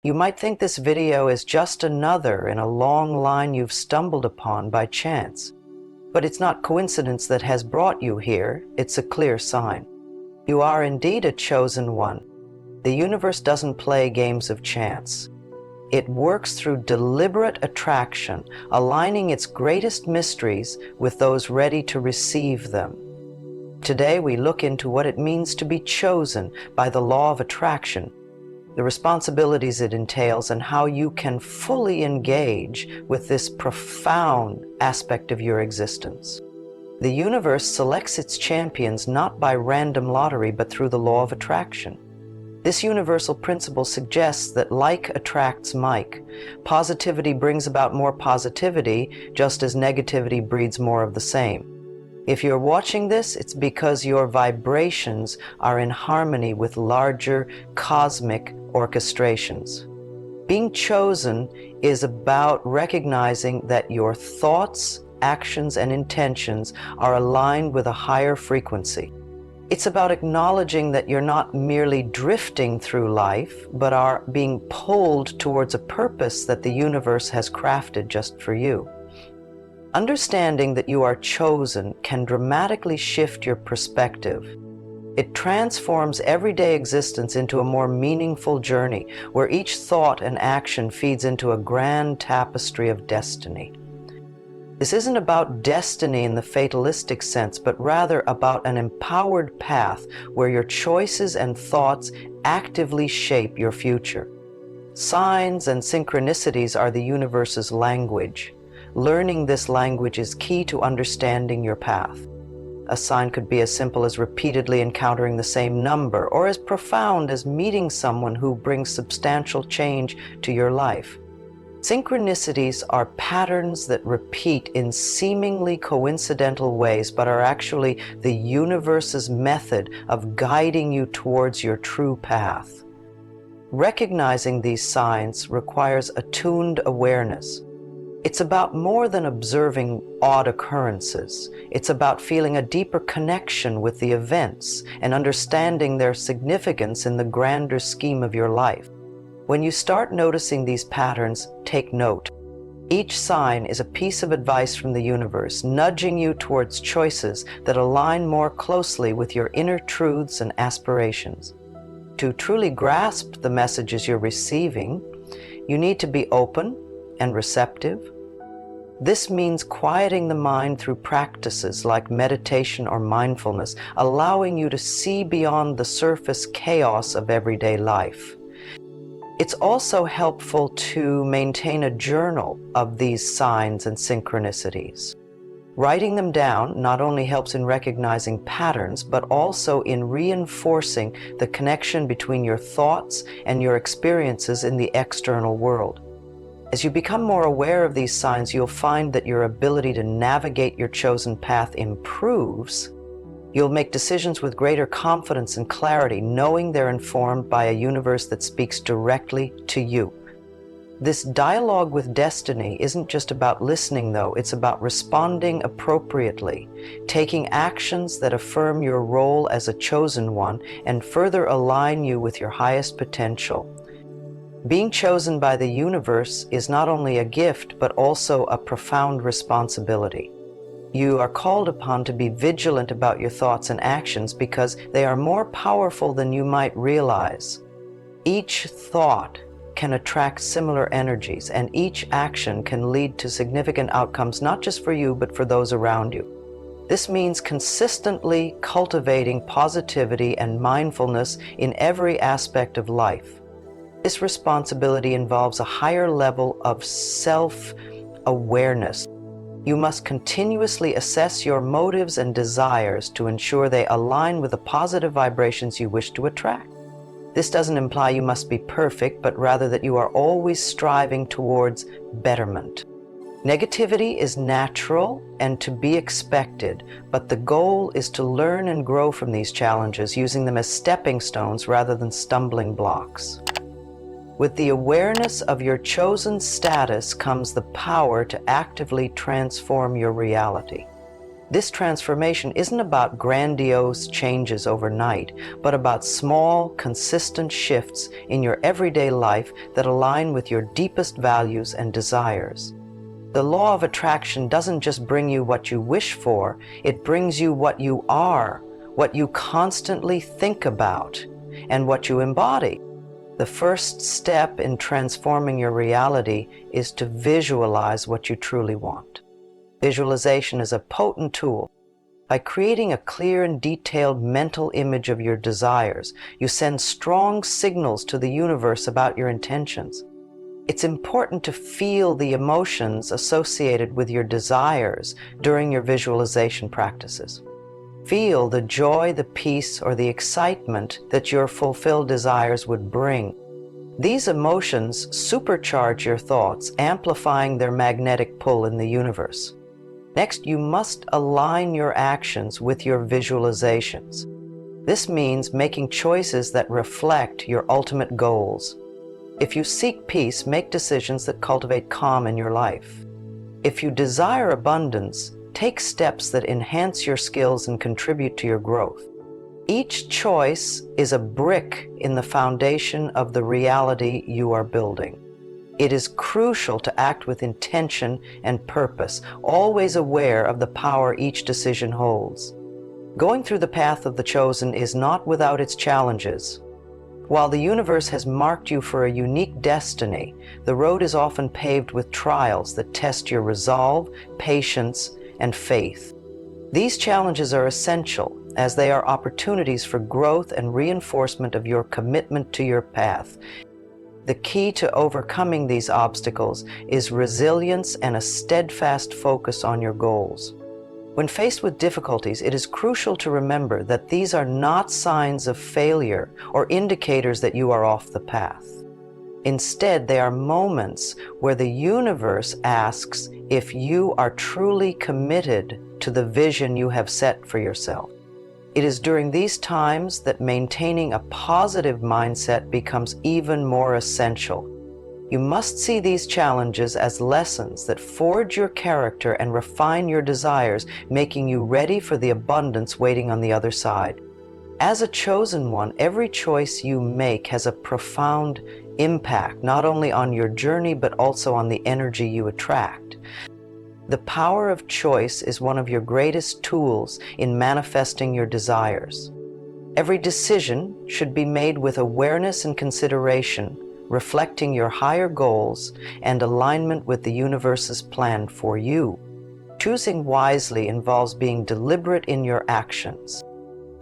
You might think this video is just another in a long line you've stumbled upon by chance. But it's not coincidence that has brought you here, it's a clear sign. You are indeed a chosen one. The universe doesn't play games of chance. It works through deliberate attraction, aligning its greatest mysteries with those ready to receive them. Today we look into what it means to be chosen by the law of attraction, the responsibilities it entails, and how you can fully engage with this profound aspect of your existence. The universe selects its champions not by random lottery, but through the law of attraction. This universal principle suggests that like attracts like. Positivity brings about more positivity, just as negativity breeds more of the same. If you're watching this, it's because your vibrations are in harmony with larger cosmic orchestrations. Being chosen is about recognizing that your thoughts, actions, and intentions are aligned with a higher frequency. It's about acknowledging that you're not merely drifting through life, but are being pulled towards a purpose that the universe has crafted just for you. Understanding that you are chosen can dramatically shift your perspective. It transforms everyday existence into a more meaningful journey, where each thought and action feeds into a grand tapestry of destiny. This isn't about destiny in the fatalistic sense, but rather about an empowered path where your choices and thoughts actively shape your future. Signs and synchronicities are the universe's language. Learning this language is key to understanding your path. A sign could be as simple as repeatedly encountering the same number, or as profound as meeting someone who brings substantial change to your life. Synchronicities are patterns that repeat in seemingly coincidental ways, but are actually the universe's method of guiding you towards your true path. Recognizing these signs requires attuned awareness. It's about more than observing odd occurrences. It's about feeling a deeper connection with the events and understanding their significance in the grander scheme of your life. When you start noticing these patterns, take note. Each sign is a piece of advice from the universe, nudging you towards choices that align more closely with your inner truths and aspirations. To truly grasp the messages you're receiving, you need to be open and receptive. This means quieting the mind through practices like meditation or mindfulness, allowing you to see beyond the surface chaos of everyday life. It's also helpful to maintain a journal of these signs and synchronicities. Writing them down not only helps in recognizing patterns, but also in reinforcing the connection between your thoughts and your experiences in the external world. As you become more aware of these signs, you'll find that your ability to navigate your chosen path improves. You'll make decisions with greater confidence and clarity, knowing they're informed by a universe that speaks directly to you. This dialogue with destiny isn't just about listening, though. It's about responding appropriately, taking actions that affirm your role as a chosen one and further align you with your highest potential. Being chosen by the universe is not only a gift, but also a profound responsibility. You are called upon to be vigilant about your thoughts and actions because they are more powerful than you might realize. Each thought can attract similar energies, and each action can lead to significant outcomes, not just for you, but for those around you. This means consistently cultivating positivity and mindfulness in every aspect of life. This responsibility involves a higher level of self-awareness. You must continuously assess your motives and desires to ensure they align with the positive vibrations you wish to attract. This doesn't imply you must be perfect, but rather that you are always striving towards betterment. Negativity is natural and to be expected, but the goal is to learn and grow from these challenges, using them as stepping stones rather than stumbling blocks. With the awareness of your chosen status comes the power to actively transform your reality. This transformation isn't about grandiose changes overnight, but about small, consistent shifts in your everyday life that align with your deepest values and desires. The law of attraction doesn't just bring you what you wish for, it brings you what you are, what you constantly think about, and what you embody. The first step in transforming your reality is to visualize what you truly want. Visualization is a potent tool. By creating a clear and detailed mental image of your desires, you send strong signals to the universe about your intentions. It's important to feel the emotions associated with your desires during your visualization practices. Feel the joy, the peace, or the excitement that your fulfilled desires would bring. These emotions supercharge your thoughts, amplifying their magnetic pull in the universe. Next, you must align your actions with your visualizations. This means making choices that reflect your ultimate goals. If you seek peace, make decisions that cultivate calm in your life. If you desire abundance, take steps that enhance your skills and contribute to your growth. Each choice is a brick in the foundation of the reality you are building. It is crucial to act with intention and purpose, always aware of the power each decision holds. Going through the path of the chosen is not without its challenges. While the universe has marked you for a unique destiny, the road is often paved with trials that test your resolve, patience, and faith. These challenges are essential, as they are opportunities for growth and reinforcement of your commitment to your path. The key to overcoming these obstacles is resilience and a steadfast focus on your goals. When faced with difficulties, it is crucial to remember that these are not signs of failure or indicators that you are off the path. Instead, they are moments where the universe asks if you are truly committed to the vision you have set for yourself. It is during these times that maintaining a positive mindset becomes even more essential. You must see these challenges as lessons that forge your character and refine your desires, making you ready for the abundance waiting on the other side. As a chosen one, every choice you make has a profound impact, not only on your journey, but also on the energy you attract. The power of choice is one of your greatest tools in manifesting your desires. Every decision should be made with awareness and consideration, reflecting your higher goals and alignment with the universe's plan for you. Choosing wisely involves being deliberate in your actions.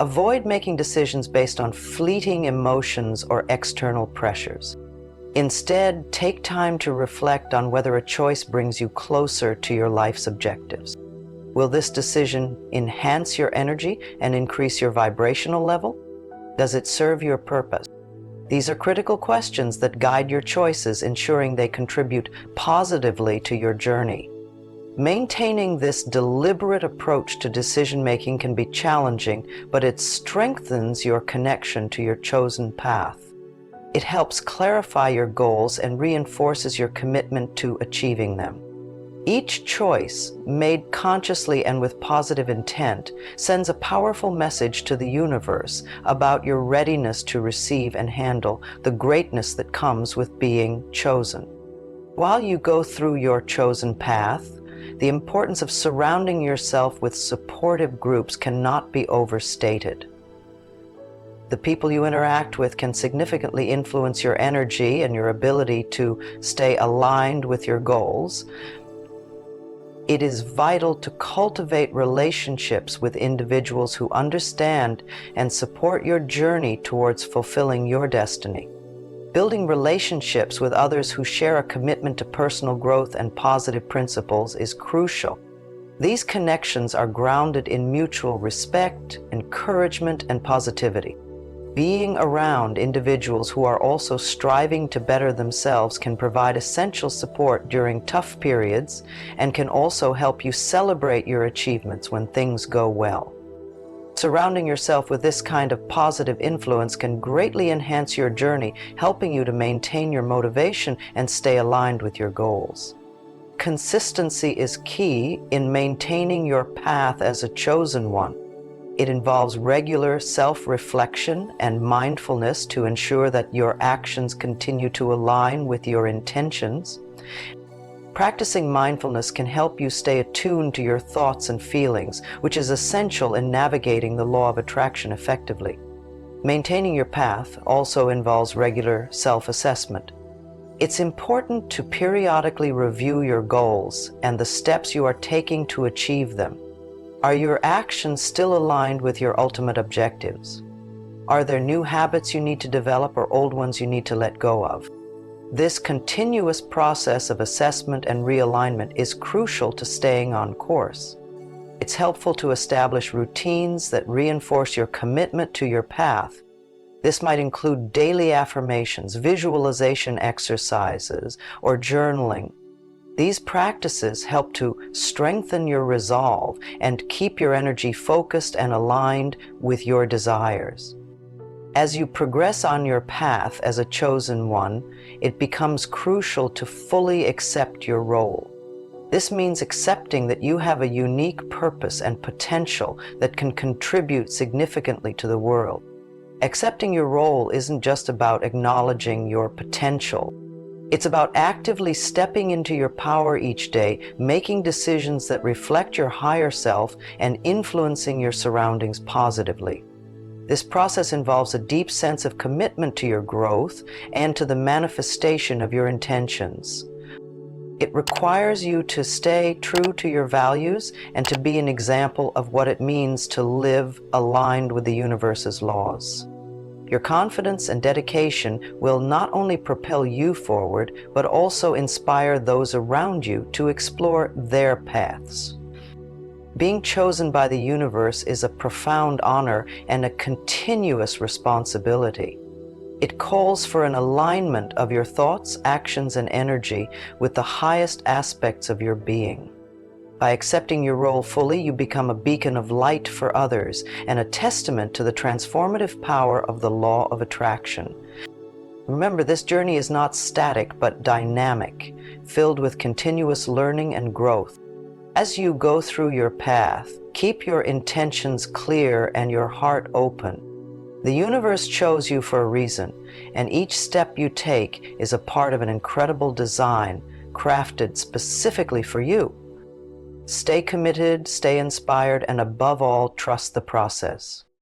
Avoid making decisions based on fleeting emotions or external pressures. Instead, take time to reflect on whether a choice brings you closer to your life's objectives. Will this decision enhance your energy and increase your vibrational level? Does it serve your purpose? These are critical questions that guide your choices, ensuring they contribute positively to your journey. Maintaining this deliberate approach to decision-making can be challenging, but it strengthens your connection to your chosen path. It helps clarify your goals and reinforces your commitment to achieving them. Each choice, made consciously and with positive intent, sends a powerful message to the universe about your readiness to receive and handle the greatness that comes with being chosen. While you go through your chosen path, the importance of surrounding yourself with supportive groups cannot be overstated. The people you interact with can significantly influence your energy and your ability to stay aligned with your goals. It is vital to cultivate relationships with individuals who understand and support your journey towards fulfilling your destiny. Building relationships with others who share a commitment to personal growth and positive principles is crucial. These connections are grounded in mutual respect, encouragement, and positivity. Being around individuals who are also striving to better themselves can provide essential support during tough periods and can also help you celebrate your achievements when things go well. Surrounding yourself with this kind of positive influence can greatly enhance your journey, helping you to maintain your motivation and stay aligned with your goals. Consistency is key in maintaining your path as a chosen one. It involves regular self-reflection and mindfulness to ensure that your actions continue to align with your intentions. Practicing mindfulness can help you stay attuned to your thoughts and feelings, which is essential in navigating the law of attraction effectively. Maintaining your path also involves regular self-assessment. It's important to periodically review your goals and the steps you are taking to achieve them. Are your actions still aligned with your ultimate objectives? Are there new habits you need to develop or old ones you need to let go of? This continuous process of assessment and realignment is crucial to staying on course. It's helpful to establish routines that reinforce your commitment to your path. This might include daily affirmations, visualization exercises, or journaling. These practices help to strengthen your resolve and keep your energy focused and aligned with your desires. As you progress on your path as a chosen one, it becomes crucial to fully accept your role. This means accepting that you have a unique purpose and potential that can contribute significantly to the world. Accepting your role isn't just about acknowledging your potential. It's about actively stepping into your power each day, making decisions that reflect your higher self, and influencing your surroundings positively. This process involves a deep sense of commitment to your growth and to the manifestation of your intentions. It requires you to stay true to your values and to be an example of what it means to live aligned with the universe's laws. Your confidence and dedication will not only propel you forward, but also inspire those around you to explore their paths. Being chosen by the universe is a profound honor and a continuous responsibility. It calls for an alignment of your thoughts, actions, and energy with the highest aspects of your being. By accepting your role fully, you become a beacon of light for others and a testament to the transformative power of the law of attraction. Remember, this journey is not static but dynamic, filled with continuous learning and growth. As you go through your path, keep your intentions clear and your heart open. The universe chose you for a reason, and each step you take is a part of an incredible design crafted specifically for you. Stay committed, stay inspired, and above all, trust the process.